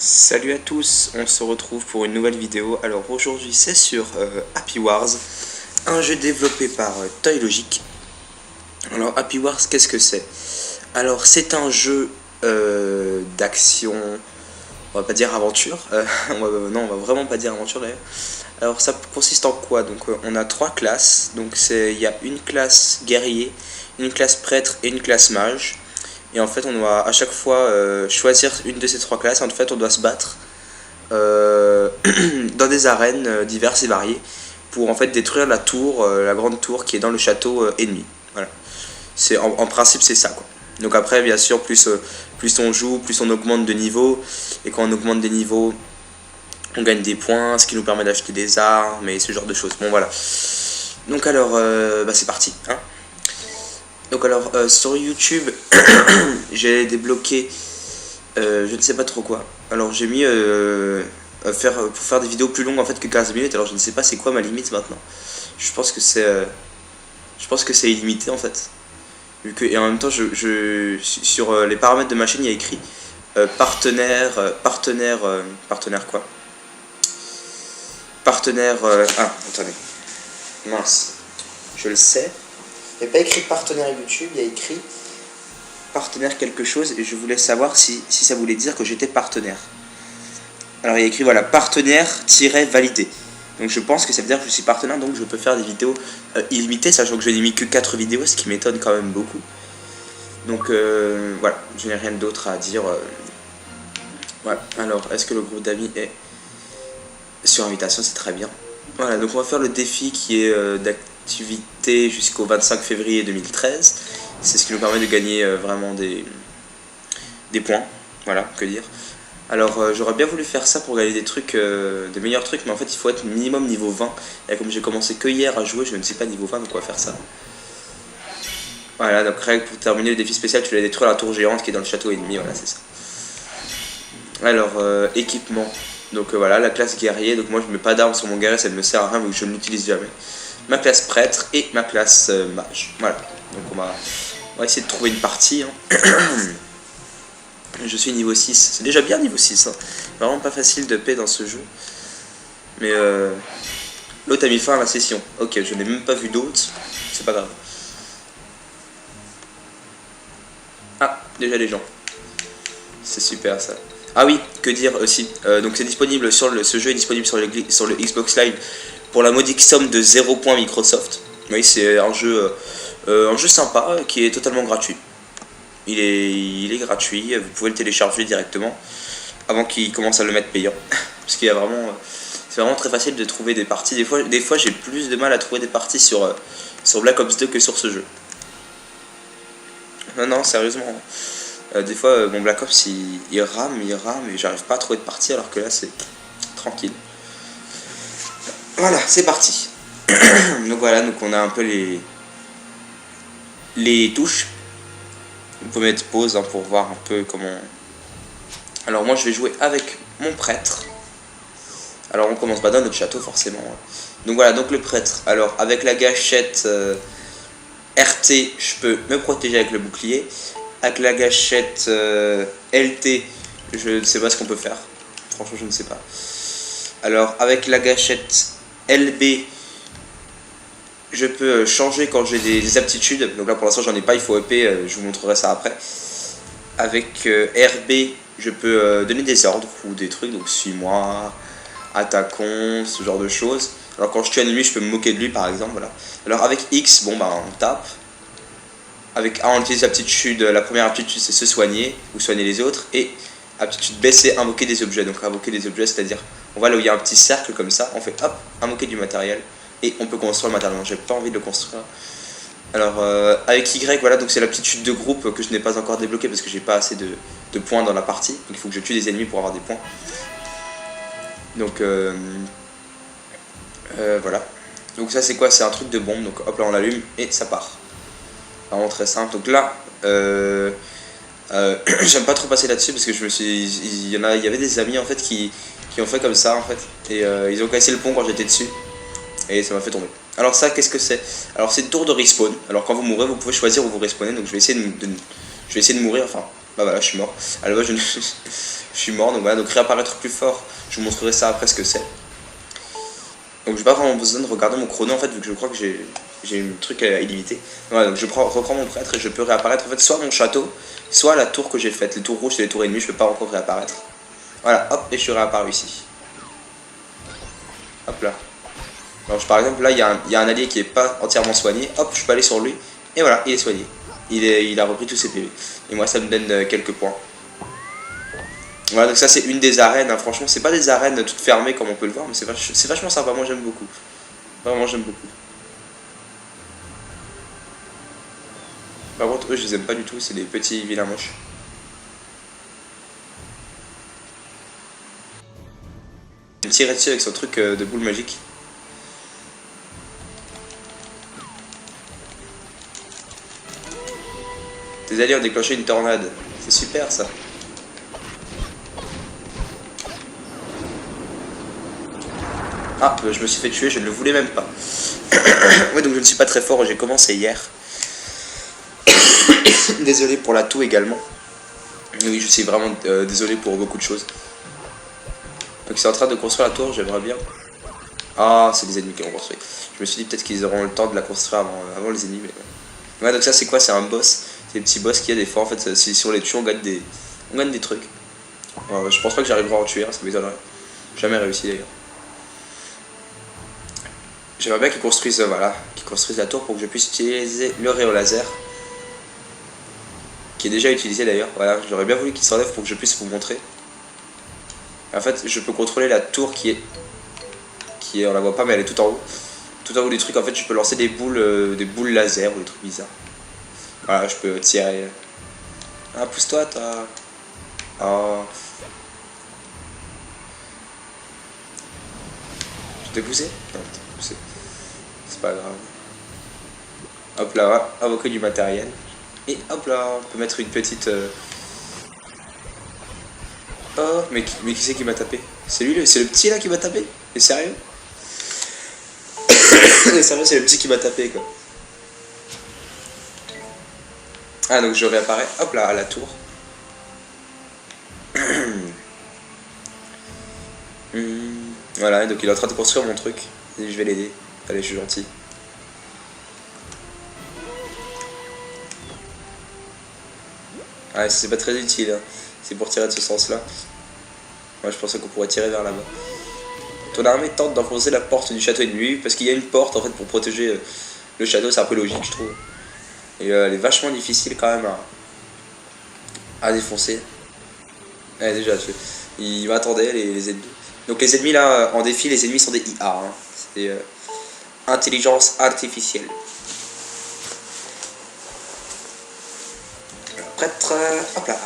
Salut à tous, on se retrouve pour une nouvelle vidéo. Alors aujourd'hui c'est sur Happy Wars, un jeu développé par Toy Logic. Alors Happy Wars, qu'est-ce que c'est? Alors c'est un jeu d'action, on va pas dire aventure, non on va vraiment pas dire aventure d'ailleurs. Alors ça consiste en quoi? Donc on a trois classes, donc il y a une classe guerrier, une classe prêtre et une classe mage. Et en fait, on doit à chaque fois choisir une de ces trois classes. En fait, on doit se battre dans des arènes diverses et variées pour en fait détruire la tour, la grande tour qui est dans le château ennemi. Voilà. En principe, c'est ça quoi. Donc après, bien sûr, plus on joue, plus on augmente de niveau. Et quand on augmente des niveaux, on gagne des points, ce qui nous permet d'acheter des armes et ce genre de choses. Bon voilà. Donc alors, c'est parti. Hein. Donc alors sur YouTube j'ai débloqué je ne sais pas trop quoi. Alors j'ai mis pour faire des vidéos plus longues en fait que 15 minutes. Alors je ne sais pas c'est quoi ma limite maintenant. Je pense que c'est illimité en fait. Et en même temps sur les paramètres de ma chaîne il y a écrit partenaire quoi. Partenaire attendez. Mince. Je le sais. Il n'y a pas écrit partenaire YouTube, il y a écrit partenaire quelque chose et je voulais savoir si ça voulait dire que j'étais partenaire. Alors il y a écrit voilà, partenaire-validé. Donc je pense que ça veut dire que je suis partenaire, donc je peux faire des vidéos illimitées, sachant que je n'ai mis que 4 vidéos, ce qui m'étonne quand même beaucoup. Donc voilà, je n'ai rien d'autre à dire. Voilà, alors est-ce que le groupe d'amis est sur invitation? C'est très bien. Voilà, donc on va faire le défi qui est d'activité jusqu'au 25 février 2013. C'est ce qui nous permet de gagner vraiment des points. Voilà, que dire. Alors j'aurais bien voulu faire ça pour gagner des trucs, des meilleurs trucs, mais en fait il faut être minimum niveau 20. Et comme j'ai commencé que hier à jouer, je ne sais pas niveau 20, donc on va faire ça. Voilà, donc règle pour terminer le défi spécial, tu dois détruire la tour géante qui est dans le château ennemi, voilà c'est ça. Alors, équipement. Donc voilà, la classe guerrier, donc moi je mets pas d'armes sur mon guerrier, ça ne me sert à rien vu que je ne l'utilise jamais. Ma classe prêtre et ma classe mage. Voilà, donc on va essayer de trouver une partie. Hein. Je suis niveau 6, c'est déjà bien niveau 6. Hein. Vraiment pas facile de paix dans ce jeu. Mais l'autre a mis fin à la session. Ok, je n'ai même pas vu d'autres, c'est pas grave. Ah, déjà les gens. C'est super ça. Ah oui, que dire aussi. Donc c'est disponible ce jeu est disponible sur le Xbox Live pour la modique somme de 0 points Microsoft. Oui, c'est un jeu sympa qui est totalement gratuit. Il est gratuit, vous pouvez le télécharger directement avant qu'il commence à le mettre payant. Parce qu'il y a c'est vraiment très facile de trouver des parties. Des fois j'ai plus de mal à trouver des parties sur Black Ops 2 que sur ce jeu. Non, sérieusement. Des fois mon Black Ops il rame et j'arrive pas à trouver de partie alors que là c'est tranquille. Voilà, c'est parti. Donc voilà, donc on a un peu les touches. Vous pouvez mettre pause hein, pour voir un peu comment. Alors moi je vais jouer avec mon prêtre. Alors on commence pas dans notre château forcément. Ouais. Donc voilà, donc le prêtre. Alors avec la gâchette RT, je peux me protéger avec le bouclier. Avec la gâchette LT, je ne sais pas ce qu'on peut faire. Franchement, je ne sais pas. Alors, avec la gâchette LB, je peux changer quand j'ai des aptitudes. Donc là, pour l'instant, j'en ai pas, il faut EP, je vous montrerai ça après. Avec RB, je peux donner des ordres ou des trucs. Donc, suis-moi, attaquons, ce genre de choses. Alors, quand je tue un ennemi, je peux me moquer de lui, par exemple. Voilà. Alors, avec X, bon, bah, on tape. Avec A, on utilise l'aptitude, la première aptitude c'est se soigner ou soigner les autres. Et aptitude B c'est invoquer des objets. Donc invoquer des objets, c'est-à-dire on va là où il y a un petit cercle comme ça, on fait hop, invoquer du matériel. Et on peut construire le matériel. J'ai pas envie de le construire. Alors avec Y, voilà, donc c'est l'aptitude de groupe que je n'ai pas encore débloquée parce que j'ai pas assez de points dans la partie. Donc il faut que je tue des ennemis pour avoir des points. Donc voilà. Donc ça c'est quoi? C'est un truc de bombe. Donc hop là on l'allume et ça part. Vraiment très simple. Donc là, j'aime pas trop passer là-dessus parce que il y avait des amis en fait qui ont fait comme ça en fait et ils ont cassé le pont quand j'étais dessus et ça m'a fait tomber. Alors ça, qu'est-ce que c'est? Alors c'est tour de respawn. Alors quand vous mourrez, vous pouvez choisir où vous respawnez. Donc je vais essayer de mourir. Enfin, Bah voilà, je suis mort. À la base, je suis mort. Donc voilà, donc réapparaître plus fort. Je vous montrerai ça après ce que c'est. Donc j'ai pas vraiment besoin de regarder mon chrono en fait, vu que je crois que j'ai un truc illimité. Voilà, donc je reprends mon prêtre et je peux réapparaître en fait soit mon château, soit la tour que j'ai faite. Les tours rouges et les tours ennemies, je peux pas encore réapparaître. Voilà, hop, et je suis réapparu ici. Hop là. Alors par exemple, là il y a un allié qui est pas entièrement soigné. Hop, je peux aller sur lui. Et voilà, il est soigné. Il a repris tous ses PV. Et moi ça me donne quelques points. Voilà, donc ça c'est une des arènes, hein. Franchement c'est pas des arènes toutes fermées comme on peut le voir, mais c'est vachement sympa, moi j'aime beaucoup. Vraiment j'aime beaucoup. Par contre eux je les aime pas du tout, c'est des petits vilains moches. Il me tirait dessus avec son truc de boule magique. Tes alliés ont déclenché une tornade, c'est super ça. Ah, je me suis fait tuer, je ne le voulais même pas. Ouais, donc je ne suis pas très fort, j'ai commencé hier. Désolé pour la toux également. Oui, je suis vraiment désolé pour beaucoup de choses. Donc c'est en train de construire la tour, j'aimerais bien. Ah, c'est des ennemis qui l'ont construit. Je me suis dit peut-être qu'ils auront le temps de la construire avant les ennemis. Mais... ouais, donc ça c'est quoi? C'est un boss. C'est des petits boss qu'il y a des fois en fait. Si on les tue, on gagne des trucs. Alors, je pense pas que j'arriverai à en tuer, ça m'étonnerait. Jamais réussi d'ailleurs. J'aimerais bien qu'ils construisent, voilà, qu'ils construisent la tour pour que je puisse utiliser le rayon laser. Qui est déjà utilisé d'ailleurs. Voilà, j'aurais bien voulu qu'il s'enlève pour que je puisse vous montrer. En fait, je peux contrôler la tour qui est, on la voit pas, mais elle est tout en haut. Tout en haut du truc, en fait, je peux lancer des boules laser ou des trucs bizarres. Voilà, je peux tirer. Ah, pousse-toi, toi. Oh. Je t'ai poussé? Non, je t'ai poussé. C'est pas grave. Hop là, invoquer du matériel. Et hop là, on peut mettre une petite... Oh, mais qui c'est qui m'a tapé? C'est lui, c'est le petit là qui m'a tapé? T'es sérieux? T'es sérieux, c'est le petit qui m'a tapé quoi. Ah, donc je réapparais, hop là, à la tour. Voilà, donc il est en train de construire mon truc. Et je vais l'aider. Allez, je suis gentil. Ah, c'est pas très utile, hein. C'est pour tirer de ce sens-là. Moi, je pensais qu'on pourrait tirer vers là-bas. Ton armée tente d'enfoncer la porte du château ennemi parce qu'il y a une porte en fait pour protéger le château. C'est un peu logique, je trouve. Et elle est vachement difficile quand même à défoncer. Ouais, déjà, ils m'attendaient les ennemis. Donc les ennemis là, en défi, les ennemis sont des IA. Hein. C'est intelligence artificielle. Prêtre, hop là.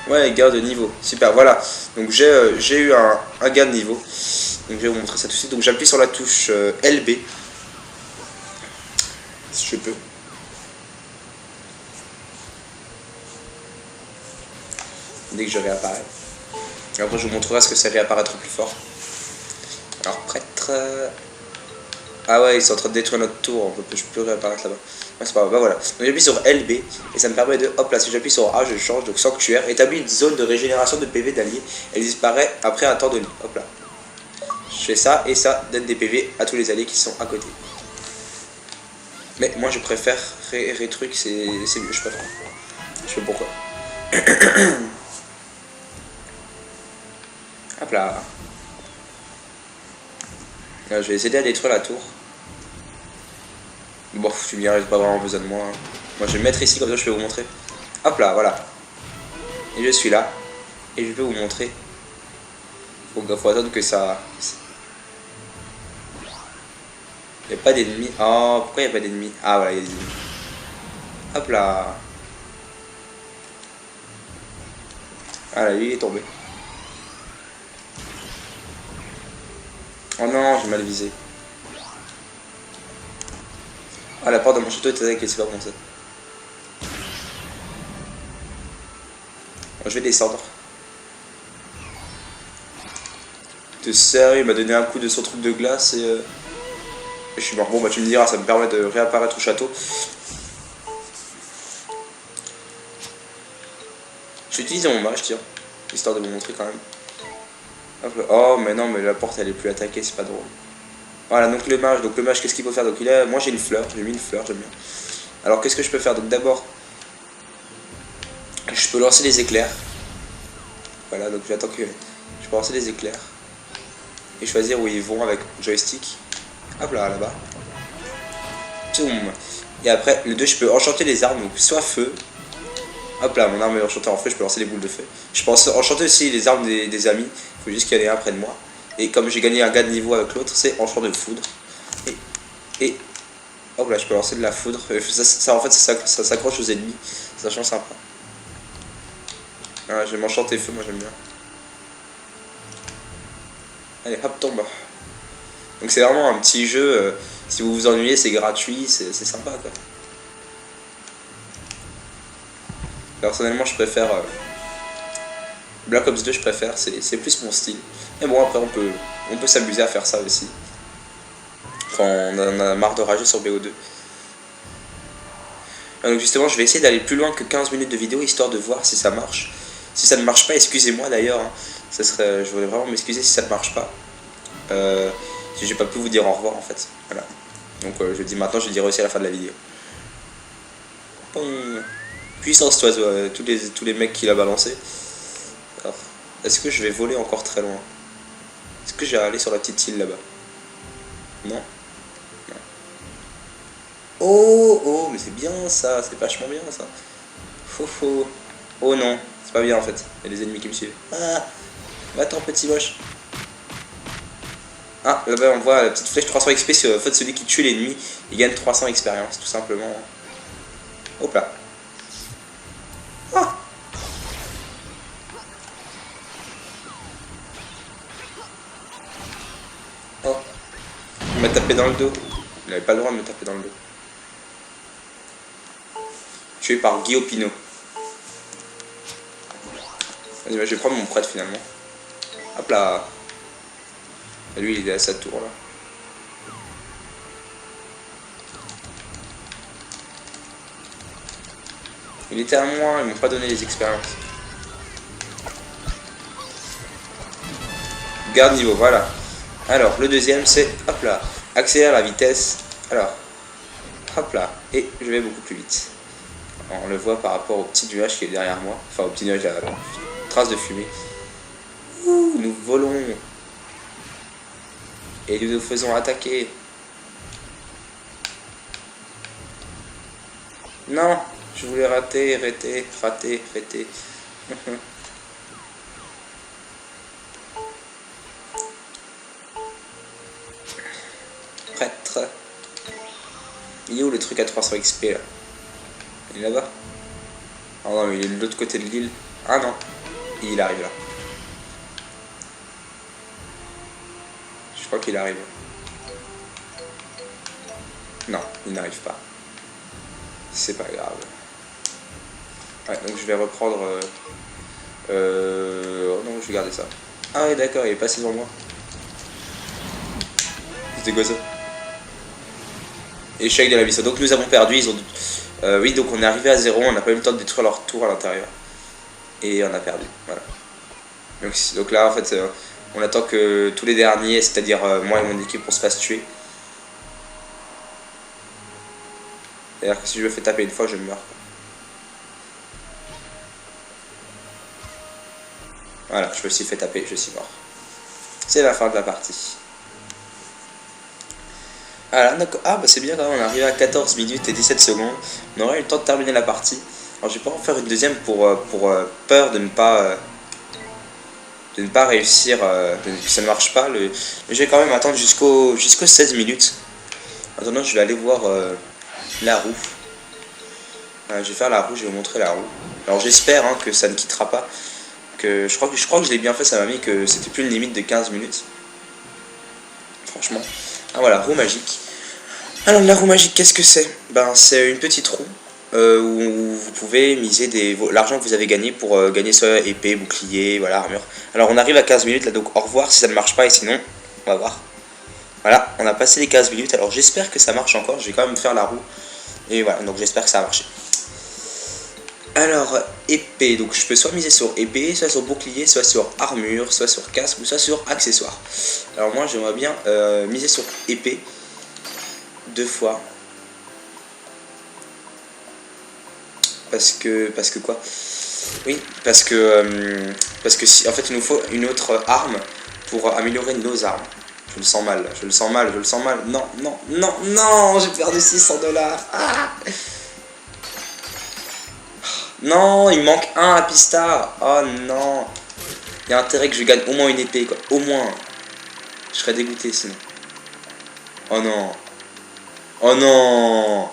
Ouais, gain de niveau. Super, voilà. Donc j'ai eu un gain de niveau. Donc je vais vous montrer ça tout de suite. Donc j'appuie sur la touche LB. Si je peux. Dès que je réapparais. Et après je vous montrerai ce que c'est réapparaître plus fort. Alors prêtre... Ah ouais, ils sont en train de détruire notre tour. Je peux réapparaître là-bas. Ouais, c'est pas grave. Bah voilà. Donc j'appuie sur LB et ça me permet de... Hop là, si j'appuie sur A, je change. Donc sanctuaire. Établit une zone de régénération de PV d'alliés. Elle disparaît après un temps donné. Hop là. Je fais ça et ça donne des PV à tous les alliés qui sont à côté. Mais moi je préfère truc, c'est mieux, je sais pas trop. Je sais pas pourquoi. Hop là. Là, je vais essayer à détruire la tour. Bon, tu me diras, j'ai pas vraiment besoin de moi. Hein. Moi je vais me mettre ici, comme ça je vais vous montrer. Hop là, voilà. Et je suis là. Et je vais vous montrer. Faut attendre que ça... Il n'y a pas d'ennemis. Oh, pourquoi il n'y a pas d'ennemis? Ah voilà, il y a des ennemis. Hop là. Ah là, lui il est tombé. Oh non, j'ai mal visé. Ah, la porte de mon château était avec, c'est pas bon ça. Bon, je vais descendre. T'es sérieux, il m'a donné un coup de son truc de glace et je suis mort. Bon bah tu me diras, ça me permet de réapparaître au château. Je vais utiliser mon mage, tiens, histoire de vous montrer quand même. Hop là. Oh mais non, mais la porte elle est plus attaquée, c'est pas drôle. Voilà, donc le mage qu'est-ce qu'il faut faire? Donc il a, moi j'ai une fleur, j'ai mis une fleur, j'aime bien. Alors qu'est-ce que je peux faire? Donc d'abord, je peux lancer les éclairs. Voilà, donc j'attends que je peux lancer les éclairs et choisir où ils vont avec joystick. Hop là, là-bas. Et après, le 2, je peux enchanter les armes, donc soit feu. Hop là, mon arme est enchantée en feu, je peux lancer les boules de feu. Je peux enchanter aussi les armes des amis, il faut juste qu'il y en ait un près de moi. Et comme j'ai gagné un gars de niveau avec l'autre, c'est enchant de foudre. Et hop là, je peux lancer de la foudre. Ça en fait, ça s'accroche aux ennemis, ça change sympa. Ah, je vais m'enchanter feu, moi j'aime bien. Allez, hop, tombe. Donc c'est vraiment un petit jeu, si vous vous ennuyez, c'est gratuit, c'est sympa quoi. Personnellement, je préfère Black Ops 2, je préfère, c'est plus mon style. Mais bon, après, on peut s'amuser à faire ça aussi. Quand on en a marre de rager sur BO2. Donc justement, je vais essayer d'aller plus loin que 15 minutes de vidéo, histoire de voir si ça marche. Si ça ne marche pas, excusez-moi d'ailleurs. Hein. Je voudrais vraiment m'excuser si ça ne marche pas. Si j'ai pas pu vous dire au revoir en fait. Voilà. Donc je dis maintenant, je le dirai aussi à la fin de la vidéo. Bon. Puissance oiseau, tous les mecs qu'il a balancé. Alors, est-ce que je vais voler encore très loin? Est-ce que j'ai à aller sur la petite île là-bas? Non. Non. Oh, oh, mais c'est bien ça, c'est vachement bien ça. Oh, oh non, c'est pas bien en fait. Il y a des ennemis qui me suivent. Ah, va-t'en petit moche. Ah, là-bas on voit la petite flèche 300 XP sur en fait, celui qui tue l'ennemi, il gagne 300 expérience, tout simplement. Hop là. Ah. Oh. Il m'a tapé dans le dos. Il n'avait pas le droit de me taper dans le dos. Tué par Guillaume Pinot. Vas-y, je vais prendre mon prêtre finalement. Hop là. Et lui, il est à sa tour là. Il était à moi, ils m'ont pas donné les expériences. Garde niveau, voilà. Alors, le deuxième, c'est, hop là, accélère la vitesse. Alors, hop là, et je vais beaucoup plus vite. Alors, on le voit par rapport au petit nuage qui est derrière moi. Enfin, au petit nuage, à la trace de fumée. Ouh, nous volons. Et nous nous faisons attaquer. Non, je voulais rater. Prêtre. Il est où le truc à 300 XP là? Il est là-bas? Ah non, mais il est de l'autre côté de l'île. Ah non, il arrive là. Je crois qu'il arrive. Non, il n'arrive pas. C'est pas grave. Ouais, donc je vais reprendre... Oh non, je vais garder ça. Ah ouais, d'accord, il est passé devant moi. C'était quoi ça? Échec de la mission. Donc nous avons perdu, ils ont... oui, donc on est arrivé à 0, on n'a pas eu le temps de détruire leur tour à l'intérieur. Et on a perdu, voilà. Donc là, en fait, on attend que tous les derniers, c'est-à-dire moi et mon équipe, on se fasse tuer. C'est-à-dire que si je me fais taper une fois, je meurs. Voilà, je me suis fait taper, je suis mort. C'est la fin de la partie. Voilà, ah bah c'est bien quand même, on est arrivé à 14 minutes et 17 secondes. On aurait eu le temps de terminer la partie. Alors je vais pas en faire une deuxième pour peur de ne pas réussir, que ça ne marche pas. Mais je vais quand même attendre jusqu'aux 16 minutes. Maintenant je vais aller voir la roue. Je vais faire la roue, je vais vous montrer la roue. Alors j'espère hein, que ça ne quittera pas. Je crois que je l'ai bien fait, ça m'a mis que c'était plus une limite de 15 minutes. Franchement. Ah voilà, roue magique. Alors la roue magique, qu'est-ce que c'est? Ben c'est une petite roue où vous pouvez miser l'argent que vous avez gagné pour gagner soit épée, bouclier, voilà, armure. Alors on arrive à 15 minutes là, donc au revoir si ça ne marche pas, et sinon, on va voir. Voilà, on a passé les 15 minutes, alors j'espère que ça marche encore, je vais quand même faire la roue. Et voilà, donc j'espère que ça a marché. Alors, épée, donc je peux soit miser sur épée, soit sur bouclier, soit sur armure, soit sur casque, ou soit sur accessoires. Alors moi j'aimerais bien miser sur épée, 2 fois. Parce que quoi? Oui, parce que si, en fait il nous faut une autre arme pour améliorer nos armes. Je le sens mal, je le sens mal, je le sens mal. Non, non, non, non, j'ai perdu 600 $. Ah, non, il me manque un Happy Star. Oh non. Il y a intérêt que je gagne au moins une épée, quoi. Au moins. Je serais dégoûté sinon. Oh non. Oh non.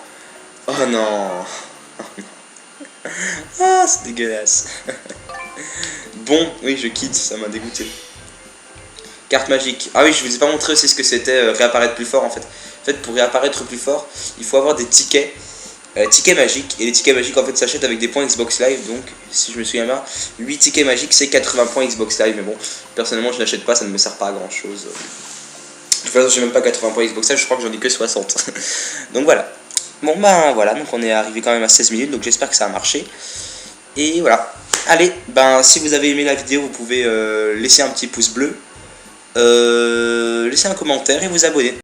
Oh non. Ah, c'est dégueulasse. Bon, oui, je quitte, ça m'a dégoûté. Carte magique. Ah oui, je vous ai pas montré aussi ce que c'était réapparaître plus fort en fait. En fait, pour réapparaître plus fort, il faut avoir des tickets. Tickets magiques. Et les tickets magiques en fait s'achètent avec des points Xbox Live. Donc, si je me souviens bien, 8 tickets magiques c'est 80 points Xbox Live. Mais bon, personnellement, je n'achète pas, ça ne me sert pas à grand chose. De toute façon, j'ai même pas 80 points Xbox Live, je crois que j'en ai que 60. Donc voilà. Bon ben voilà, donc on est arrivé quand même à 16 minutes, donc j'espère que ça a marché. Et voilà. Allez, ben si vous avez aimé la vidéo, vous pouvez laisser un petit pouce bleu, laisser un commentaire et vous abonner.